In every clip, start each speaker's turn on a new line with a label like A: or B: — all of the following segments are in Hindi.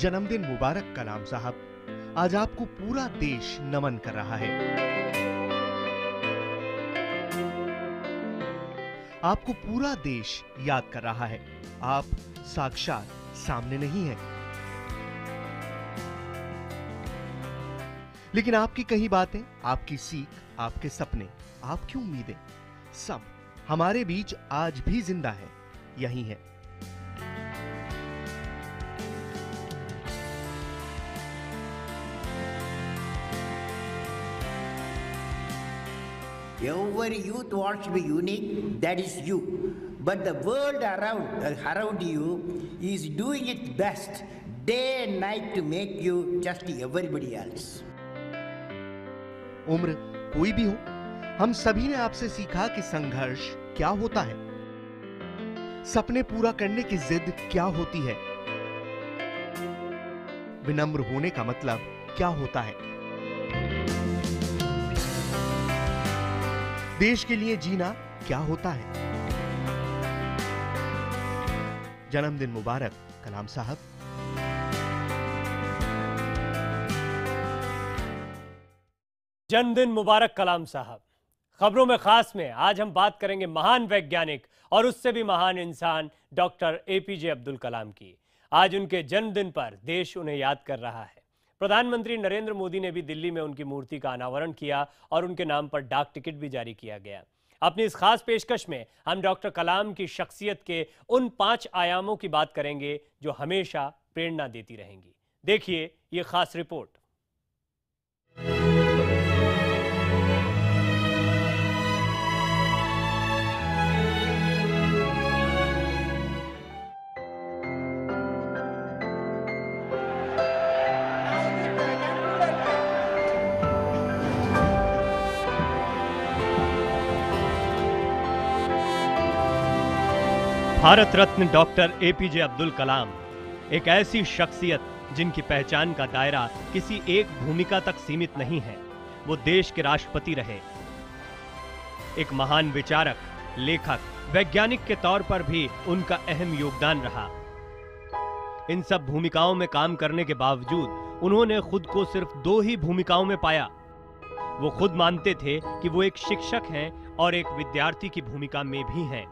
A: जन्मदिन मुबारक कलाम साहब। आज आपको पूरा देश नमन कर रहा है। आपको पूरा देश याद कर रहा है। आप साक्षात सामने नहीं हैं, लेकिन आपकी कही बातें, आपकी सीख, आपके सपने, आपकी उम्मीदें सब हमारे बीच आज भी जिंदा है, यही है।
B: Every youth wants to be unique, that is you. But the world around you is doing its best day and night to make you just everybody else.
A: उम्र कोई भी हो, हम सभी ने आपसे सीखा कि संघर्ष क्या होता है, सपने पूरा करने की जिद क्या होती है, विनम्र होने का मतलब क्या होता है, देश के लिए जीना क्या होता है। जन्मदिन मुबारक कलाम साहब।
C: जन्मदिन मुबारक कलाम साहब। खबरों में खास में आज हम बात करेंगे महान वैज्ञानिक और उससे भी महान इंसान डॉक्टर एपीजे अब्दुल कलाम की। आज उनके जन्मदिन पर देश उन्हें याद कर रहा है। प्रधानमंत्री नरेंद्र मोदी ने भी दिल्ली में उनकी मूर्ति का अनावरण किया और उनके नाम पर डाक टिकट भी जारी किया गया। अपनी इस खास पेशकश में हम डॉक्टर कलाम की शख्सियत के उन 5 आयामों की बात करेंगे जो हमेशा प्रेरणा देती रहेंगी। देखिए ये खास report. Bharat Ratna doctor APJ Abdul Kalam एक ऐसी शख्सियत जिनकी पहचान का दायरा किसी एक भूमिका तक सीमित नहीं है। वो देश के राष्ट्रपति रहे, एक महान विचारक, लेखक, वैज्ञानिक के तौर पर भी उनका अहम योगदान रहा। इन सब भूमिकाओं में काम करने के बावजूद उन्होंने खुद को सिर्फ 2 ही भूमिकाओं में पाया। वो खुद मानते थे कि वो एक शिक्षक हैं और एक विद्यार्थी की भूमिका में भी हैं।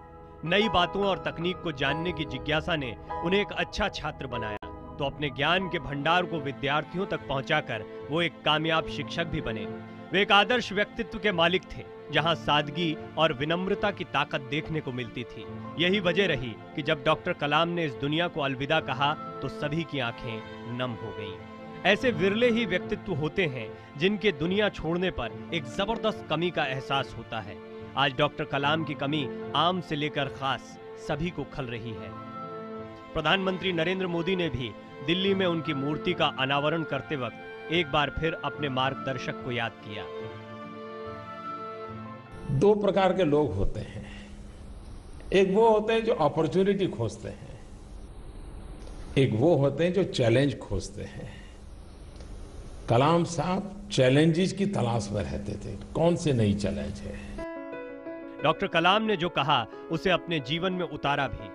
C: नई बातों और तकनीक को जानने की जिज्ञासा ने उन्हें एक अच्छा छात्र बनाया, तो अपने ज्ञान के भंडार को विद्यार्थियों तक पहुंचाकर वो एक कामयाब शिक्षक भी बने। वे एक आदर्श व्यक्तित्व के मालिक थे, जहां सादगी और विनम्रता की ताकत देखने को मिलती थी। यही वजह रही कि जब डॉक्टर कलाम ने इस दुनिया को अलविदा कहा तो सभी की आंखें नम हो गईं। ऐसे विरले ही व्यक्तित्व होते हैं जिनके दुनिया छोड़ने पर एक जबरदस्त कमी का एहसास होता है। आज डॉक्टर कलाम की कमी आम से लेकर खास सभी को खल रही है। प्रधानमंत्री नरेंद्र मोदी ने भी दिल्ली में उनकी मूर्ति का अनावरण करते वक्त एक बार फिर अपने मार्गदर्शक को याद किया।
D: 2 प्रकार के लोग होते हैं। एक वो होते हैं जो अपॉर्चुनिटी खोजते हैं, एक वो होते हैं जो चैलेंज खोजते हैं। कलाम साहब चैलेंजेस की तलाश में रहते थे, कौन से नई चैलेंज है।
C: डॉक्टर कलाम ने जो कहा उसे अपने जीवन में उतारा भी।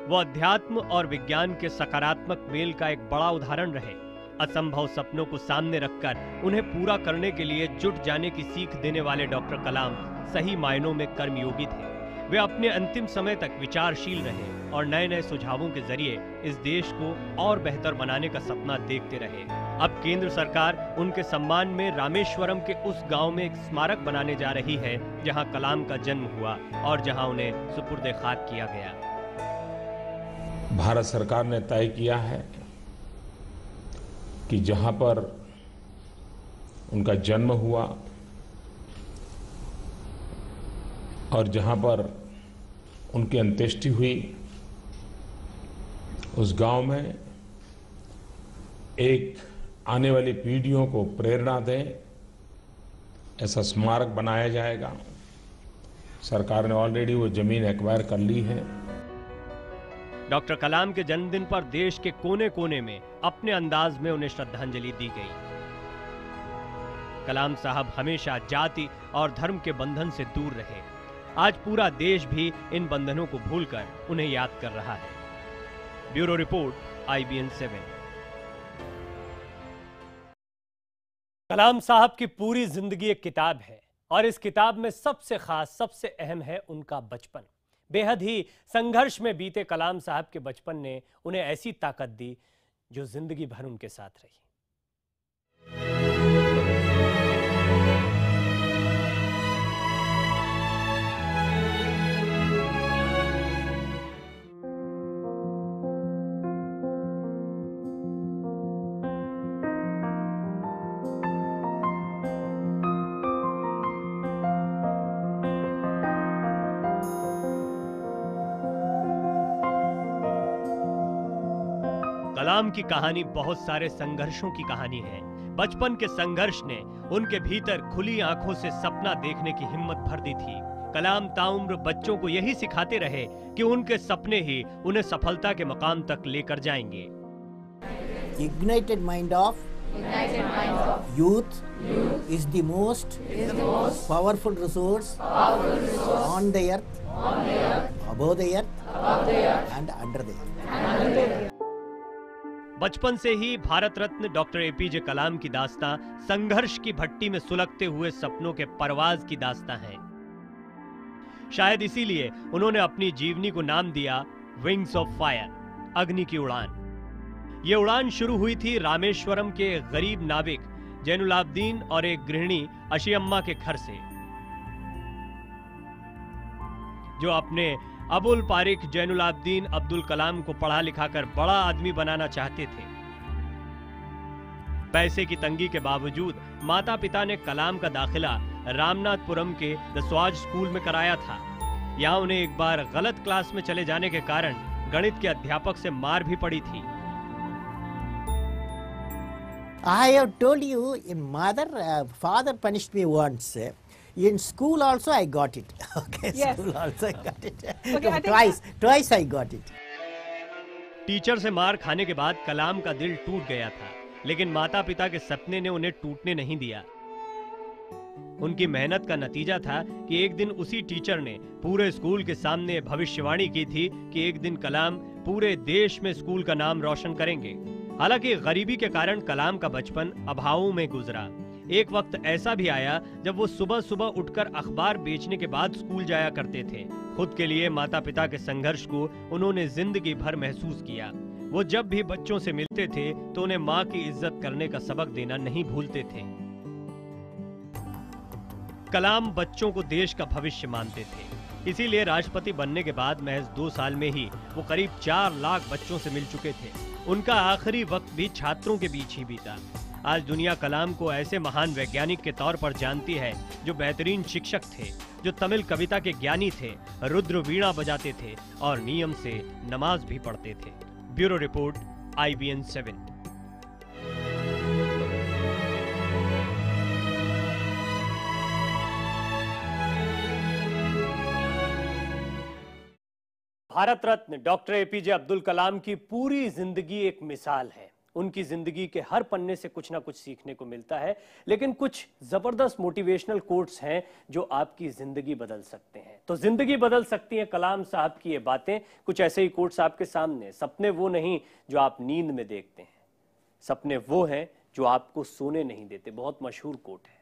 C: वो अध्यात्म और विज्ञान के सकारात्मक मेल का एक बड़ा उदाहरण रहे। असंभव सपनों को सामने रखकर उन्हें पूरा करने के लिए जुट जाने की सीख देने वाले डॉक्टर कलाम सही मायनों में कर्मयोगी थे। वे अपने अंतिम समय तक विचारशील रहे और नए नए सुझावों के जरिए इस देश को और बेहतर बनाने का सपना देखते रहे। अब केंद्र सरकार उनके सम्मान में रामेश्वरम के उस गांव में एक स्मारक बनाने जा रही है जहां कलाम का जन्म हुआ और जहां उन्हें सुपुर्द खाक किया गया।
D: भारत सरकार ने तय किया है कि जहां पर उनका जन्म हुआ और जहां पर उनकी अंत्येष्टि हुई, उस गांव में एक आने वाली पीढ़ियों को प्रेरणा दे ऐसा स्मारक बनाया जाएगा। सरकार ने ऑलरेडी वो जमीन एक्वायर कर ली है।
C: डॉक्टर कलाम के जन्मदिन पर देश के कोने कोने में अपने अंदाज में उन्हें श्रद्धांजलि दी गई। कलाम साहब हमेशा जाति और धर्म के बंधन से दूर रहे। आज पूरा देश भी इन बंधनों को भूलकर उन्हें याद कर रहा है। Bureau report, IBN 7। कलाम साहब की पूरी जिंदगी एक किताब है और इस किताब में सबसे खास, सबसे अहम है उनका बचपन। बेहद ही संघर्ष में बीते कलाम साहब के बचपन ने उन्हें ऐसी ताकत दी जो जिंदगी भर उनके साथ रही। कलाम की कहानी बहुत सारे संघर्षों की कहानी है। बचपन के संघर्ष ने उनके भीतर खुली आंखों से सपना देखने की हिम्मत भर दी थी। कलाम ताउम्र बच्चों को यही सिखाते रहे कि उनके सपने ही उन्हें सफलता के मकाम तक लेकर जाएंगे।
B: Ignited mind of youth is the most powerful resource on the earth, above the earth and under the earth.
C: बचपन से ही भारत रत्न डॉक्टर एपीजे कलाम की दास्तां संघर्ष की भट्टी में सुलगते हुए सपनों के परवाज की दास्तां है। शायद इसीलिए उन्होंने अपनी जीवनी को नाम दिया विंग्स ऑफ फायर, अग्नि की उड़ान। यह उड़ान शुरू हुई थी रामेश्वरम के गरीब नाविक जैनुलाब्दीन और एक गृहिणी अशियम्मा के घर से, जो अपने अबुल पारिक जैनुलाब्दीन अब्दुल कलाम को पढ़ा लिखाकर बड़ा आदमी बनाना चाहते थे। पैसे की तंगी के बावजूद माता पिता ने कलाम का दाखिला रामनाथपुरम के द स्वाज स्कूल में कराया था। यहां उन्हें एक बार गलत क्लास में चले जाने के कारण गणित के अध्यापक से मार भी पड़ी थी।
B: I have told you, father punished me once. In school also I got it. Okay,
E: Yes.
B: school also I got it.
E: Okay, I think-
B: Twice I got it.
C: Teacher से मार खाने के बाद कलाम का दिल टूट गया था, लेकिन माता पिता के सपने ने उन्हें टूटने नहीं दिया। उनकी मेहनत का नतीजा था कि एक दिन उसी टीचर ने पूरे स्कूल के सामने भविष्यवाणी की थी कि एक दिन कलाम पूरे देश में स्कूल का नाम रोशन करेंगे। हालांकि गरीबी के कारण कलाम का बचपन अभावों में गुजरा। एक वक्त ऐसा भी आया जब वो सुबह सुबह उठकर अखबार बेचने के बाद स्कूल जाया करते थे। खुद के लिए माता पिता के संघर्ष को उन्होंने जिंदगी भर महसूस किया। वो जब भी बच्चों से मिलते थे तो उन्हें माँ की इज्जत करने का सबक देना नहीं भूलते थे। कलाम बच्चों को देश का भविष्य मानते थे, इसीलिए राष्ट्रपति बनने के बाद महज 2 साल में ही वो करीब 4 लाख बच्चों से मिल चुके थे। उनका आखिरी वक्त भी छात्रों के बीच ही बीता। आज दुनिया कलाम को ऐसे महान वैज्ञानिक के तौर पर जानती है जो बेहतरीन शिक्षक थे, जो तमिल कविता के ज्ञानी थे, रुद्र वीणा बजाते थे और नियम से नमाज भी पढ़ते थे। Bureau report, IBN 7। Bharat Ratna doctor APJ Abdul Kalam की पूरी जिंदगी एक मिसाल है। उनकी जिंदगी के हर पन्ने से कुछ ना कुछ सीखने को मिलता है, लेकिन कुछ जबरदस्त मोटिवेशनल कोट्स हैं जो आपकी जिंदगी बदल सकते हैं। तो जिंदगी बदल सकती है कलाम साहब की ये बातें। कुछ ऐसे ही कोट्स आपके सामने। सपने वो नहीं जो आप नींद में देखते हैं, सपने वो हैं जो आपको सोने नहीं देते। बहुत मशहूर कोट है।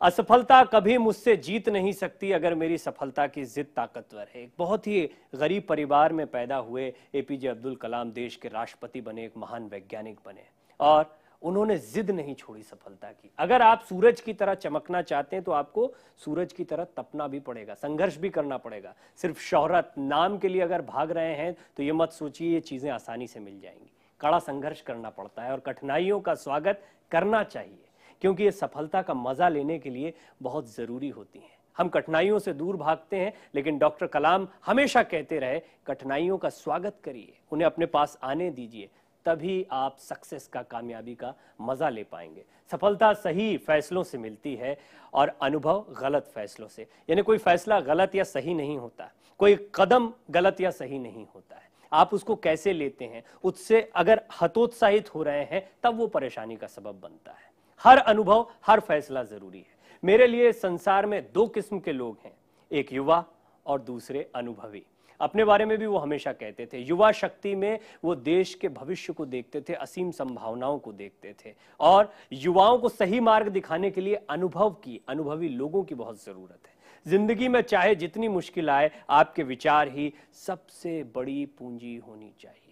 C: असफलता कभी मुझसे जीत नहीं सकती अगर मेरी सफलता की जिद ताकतवर है। एक बहुत ही गरीब परिवार में पैदा हुए एपीजे अब्दुल कलाम देश के राष्ट्रपति बने, एक महान वैज्ञानिक बने और उन्होंने जिद नहीं छोड़ी सफलता की। अगर आप सूरज की तरह चमकना चाहते हैं तो आपको सूरज की तरह तपना भी पड़ेगा, संघर्ष भी करना पड़ेगा। सिर्फ शोहरत, नाम के लिए अगर भाग रहे हैं तो ये मत सोचिए ये चीजें आसानी से मिल जाएंगी। कड़ा संघर्ष करना पड़ता है और कठिनाइयों का स्वागत करना चाहिए, क्योंकि ये सफलता का मजा लेने के लिए बहुत जरूरी होती हैं। हम कठिनाइयों से दूर भागते हैं, लेकिन डॉक्टर कलाम हमेशा कहते रहे कठिनाइयों का स्वागत करिए, उन्हें अपने पास आने दीजिए, तभी आप सक्सेस का, कामयाबी का मजा ले पाएंगे। सफलता सही फैसलों से मिलती है और अनुभव गलत फैसलों से। यानी कोई फैसला गलत या सही नहीं होता, कोई कदम गलत या सही नहीं होता है। आप उसको कैसे लेते हैं, उससे अगर हतोत्साहित हो रहे हैं तब वो परेशानी का सबब बनता है। हर अनुभव, हर फैसला जरूरी है। मेरे लिए संसार में 2 किस्म के लोग हैं, एक युवा और दूसरे अनुभवी। अपने बारे में भी वो हमेशा कहते थे, युवा शक्ति में वो देश के भविष्य को देखते थे, असीम संभावनाओं को देखते थे और युवाओं को सही मार्ग दिखाने के लिए अनुभवी लोगों की बहुत जरूरत है। जिंदगी में चाहे जितनी मुश्किल आए, आपके विचार ही सबसे बड़ी पूंजी होनी चाहिए।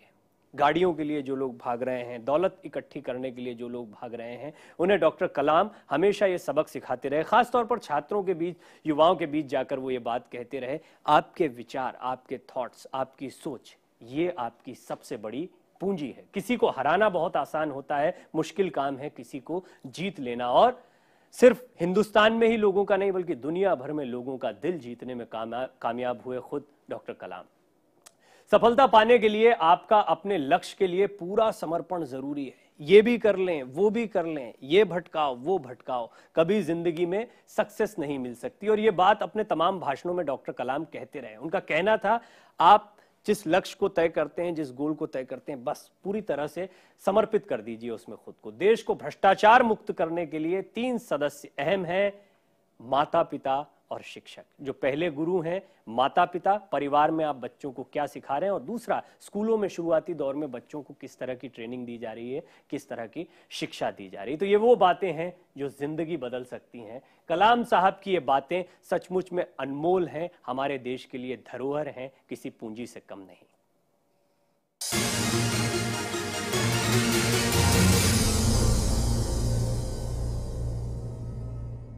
C: गाड़ियों के लिए जो लोग भाग रहे हैं, दौलत इकट्ठी करने के लिए जो लोग भाग रहे हैं, उन्हें डॉक्टर कलाम हमेशा ये सबक सिखाते रहे। खासतौर पर छात्रों के बीच, युवाओं के बीच जाकर वो ये बात कहते रहे, आपके विचार, आपके थॉट्स, आपकी सोच, ये आपकी सबसे बड़ी पूंजी है। किसी को हराना बहुत आसान होता है, मुश्किल काम है किसी को जीत लेना। और सिर्फ हिंदुस्तान में ही लोगों का नहीं, बल्कि दुनिया भर में लोगों का दिल जीतने में कामयाब हुए खुद डॉक्टर कलाम। सफलता पाने के लिए आपका अपने लक्ष्य के लिए पूरा समर्पण जरूरी है। ये भी कर लें, वो भी कर लें, ये भटकाओ, वो भटकाओ, कभी जिंदगी में सक्सेस नहीं मिल सकती। और ये बात अपने तमाम भाषणों में डॉक्टर कलाम कहते रहे। उनका कहना था, आप जिस लक्ष्य को तय करते हैं, जिस गोल को तय करते हैं, बस पूरी तरह से समर्पित कर दीजिए उसमें खुद को। देश को भ्रष्टाचार मुक्त करने के लिए 3 सदस्य अहम हैं, माता पिता और शिक्षक। जो पहले गुरु हैं माता पिता, परिवार में आप बच्चों को क्या सिखा रहे हैं, और दूसरा स्कूलों में शुरुआती दौर में बच्चों को किस तरह की ट्रेनिंग दी जा रही है, किस तरह की शिक्षा दी जा रही है। तो ये वो बातें हैं जो जिंदगी बदल सकती हैं। कलाम साहब की ये बातें सचमुच में अनमोल हैं, हमारे देश के लिए धरोहर हैं, किसी पूंजी से कम नहीं।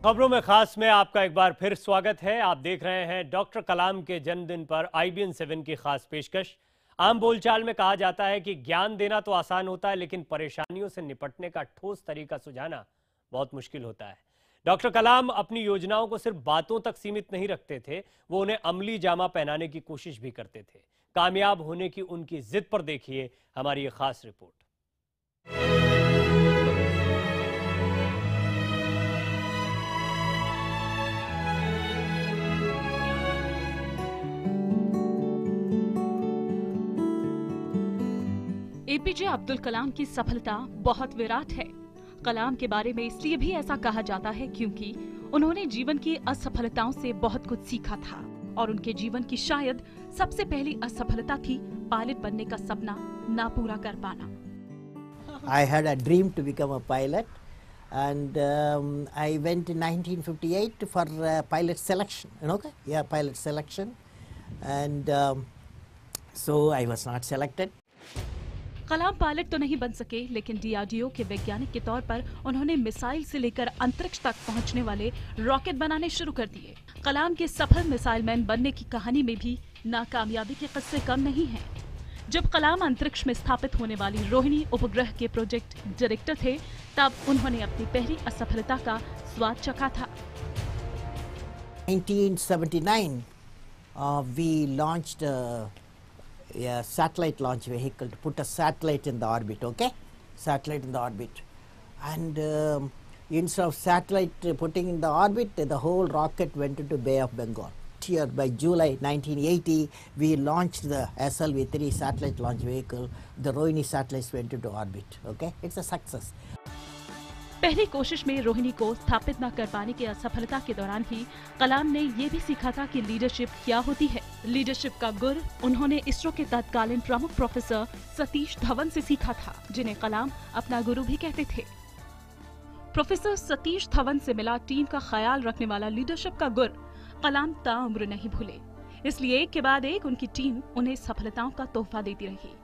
C: खबरों में खास में आपका एक बार फिर स्वागत है। आप देख रहे हैं डॉक्टर कलाम के जन्मदिन पर IBN 7 की खास पेशकश। आम बोलचाल में कहा जाता है कि ज्ञान देना तो आसान होता है, लेकिन परेशानियों से निपटने का ठोस तरीका सुझाना बहुत मुश्किल होता है। डॉक्टर कलाम अपनी योजनाओं को सिर्फ बातों तक सीमित नहीं रखते थे, वो उन्हें अमली जामा पहनाने की कोशिश भी करते थे। कामयाब होने की उनकी जिद पर देखिए हमारी ये खास रिपोर्ट।
E: APJ अब्दुल कलाम की सफलता बहुत विराट है। कलाम के बारे में इसलिए भी ऐसा कहा जाता है क्योंकि उन्होंने जीवन की असफलताओं से बहुत कुछ सीखा था और उनके जीवन की शायद सबसे पहली असफलता थी पायलट बनने का सपना ना पूरा कर पाना।
B: I had a dream to become a pilot, and I went in 1958 for pilot selection. Okay, yeah, pilot selection, and so I was not selected.
E: Kalam pilot तो नहीं बन सके, लेकिन DRDO के वैज्ञानिक के तौर पर उन्होंने मिसाइल से लेकर अंतरिक्ष तक पहुंचने वाले रॉकेट बनाने शुरू कर दिए। कलाम के सफल मिसाइल मैन बनने की कहानी में भी नाकामयाबी के किस्से कम नहीं हैं। जब कलाम अंतरिक्ष में स्थापित होने वाली रोहिणी उपग्रह के प्रोजेक्ट डायरेक्टर थे, तब उन्होंने अपनी पहली असफलता का स्वाद चखा था।
B: 1979, we launched a satellite launch vehicle to put a satellite in the orbit. Okay, satellite in the orbit, and instead of satellite putting in the orbit, the whole rocket went into Bay of Bengal. Here by July 1980, we launched the SLV-3 satellite launch vehicle. The Rohini satellites went into orbit. Okay, it's a success.
E: पहली कोशिश में रोहिणी को स्थापित न कर पाने की असफलता के दौरान ही कलाम ने ये भी सीखा था कि लीडरशिप क्या होती है। लीडरशिप का गुर उन्होंने इसरो के तत्कालीन प्रमुख प्रोफेसर सतीश धवन से सीखा था, जिन्हें कलाम अपना गुरु भी कहते थे। प्रोफेसर सतीश धवन से मिला टीम का ख्याल रखने वाला लीडरशिप का गुर कलाम ताउम्र नहीं भूले। इसलिए एक के बाद एक उनकी टीम उन्हें सफलताओं का तोहफा देती रही।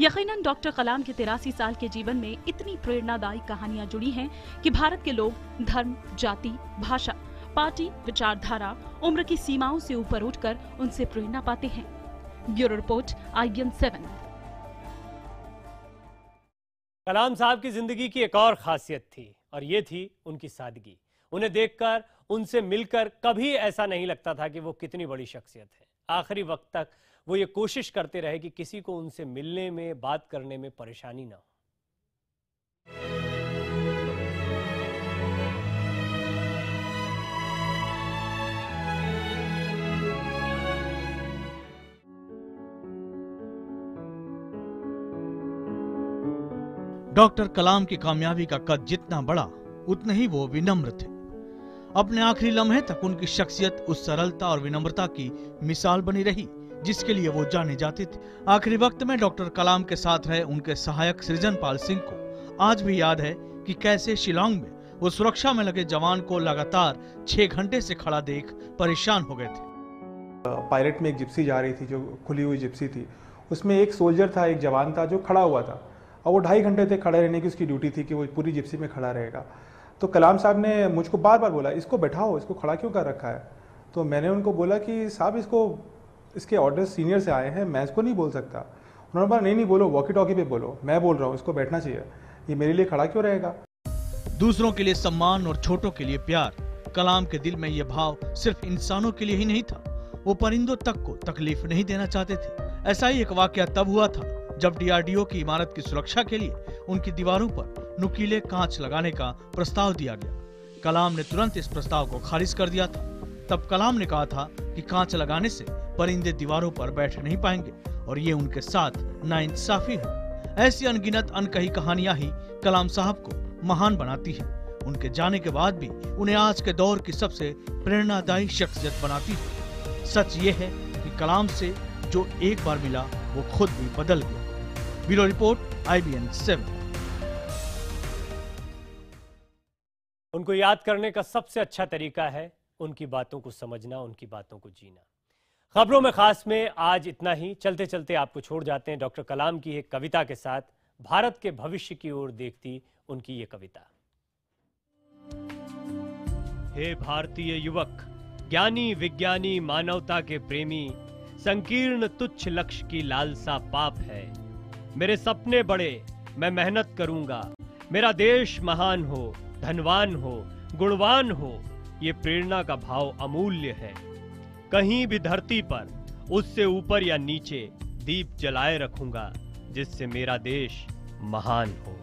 E: यकीनन डॉक्टर कलाम के 83 साल के जीवन में इतनी प्रेरणादायी कहानियां जुड़ी हैं कि भारत के लोग धर्म, जाति, भाषा, पार्टी, विचारधारा, उम्र की सीमाओं से ऊपर उठकर उनसे प्रेरणा पाते हैं। Bureau report IBN 7।
C: कलाम साहब की जिंदगी की एक और खासियत थी और ये थी उनकी सादगी। उन्हें देखकर, उनसे मिलकर कभी ऐसा नहीं लगता था कि वो कितनी बड़ी शख्सियत है। आखिरी वक्त तक वो ये कोशिश करते रहे कि किसी को उनसे मिलने में, बात करने में परेशानी ना हो।
F: डॉक्टर कलाम की कामयाबी का कद जितना बड़ा, उतने ही वो विनम्र थे। अपने आखिरी लम्हे तक उनकी शख्सियत उस सरलता और विनम्रता की मिसाल बनी रही जिसके लिए वो जाने जाते थे। आखिरी वक्त में डॉक्टर कलाम के साथ रहे उनके सहायक सृजनपाल सिंह को आज भी याद है कि कैसे शिलांग में वो सुरक्षा में लगे जवान को लगातार 6 घंटे से खड़ा देख परेशान हो गए थे।
G: पायलट में एक जिप्सी जा रही थी, जो खुली हुई जिप्सी थी, उसमें एक सोल्जर था, एक जवान था जो खड़ा हुआ था, और वो 2.5 घंटे तक खड़े रहने की उसकी ड्यूटी थी कि वो पूरी जिप्सी में खड़ा रहेगा। तो कलाम साहब ने मुझको बार बार बोला, इसको बैठाओ, इसको खड़ा क्यों कर रखा है। तो मैंने उनको बोला कि साहब इसके ऑर्डर्स सीनियर से आए हैं, मैं इसको नहीं बोल सकता। उन्होंने बोला नहीं बोलो, वॉकी टॉकी पे बोलो, मैं बोल रहा हूँ, इसको बैठना चाहिए, ये मेरे लिए खड़ा क्यों रहेगा।
F: दूसरों के लिए सम्मान और छोटों के लिए प्यार, कलाम के दिल में यह भाव सिर्फ इंसानों के लिए ही नहीं था, वो परिंदों तक को तकलीफ नहीं देना चाहते थे। ऐसा ही एक वाकया तब हुआ था जब डीआरडीओ की इमारत की सुरक्षा के लिए उनकी दीवारों पर नुकीले कांच लगाने का प्रस्ताव दिया गया। कलाम ने तुरंत इस प्रस्ताव को खारिज कर दिया था। तब कलाम ने कहा था कि कांच लगाने से परिंदे दीवारों पर बैठ नहीं पाएंगे और ये उनके साथ नाइंसाफी है। ऐसी अनगिनत अनकही कहानियां ही कलाम साहब को महान बनाती है। उनके जाने के बाद भी उन्हें आज के दौर की सबसे प्रेरणादायी शख्सियत बनाती है। सच ये है कि कलाम से जो एक बार मिला वो खुद भी बदल गया। Bureau report, IBN 7।
C: उनको याद करने का सबसे अच्छा तरीका है उनकी बातों को समझना, उनकी बातों को जीना। खबरों में खास में आज इतना ही। चलते चलते आपको छोड़ जाते हैं डॉक्टर कलाम की एक कविता के साथ। भारत के भविष्य की ओर देखती उनकी ये कविता। हे भारतीय युवक, ज्ञानी विज्ञानी मानवता के प्रेमी, संकीर्ण तुच्छ लक्ष्य की लालसा पाप है। मेरे सपने बड़े, मैं मेहनत करूंगा, मेरा देश महान हो, धनवान हो, गुणवान हो, ये प्रेरणा का भाव अमूल्य है। कहीं भी धरती पर उससे ऊपर या नीचे दीप जलाए रखूंगा जिससे मेरा देश महान हो।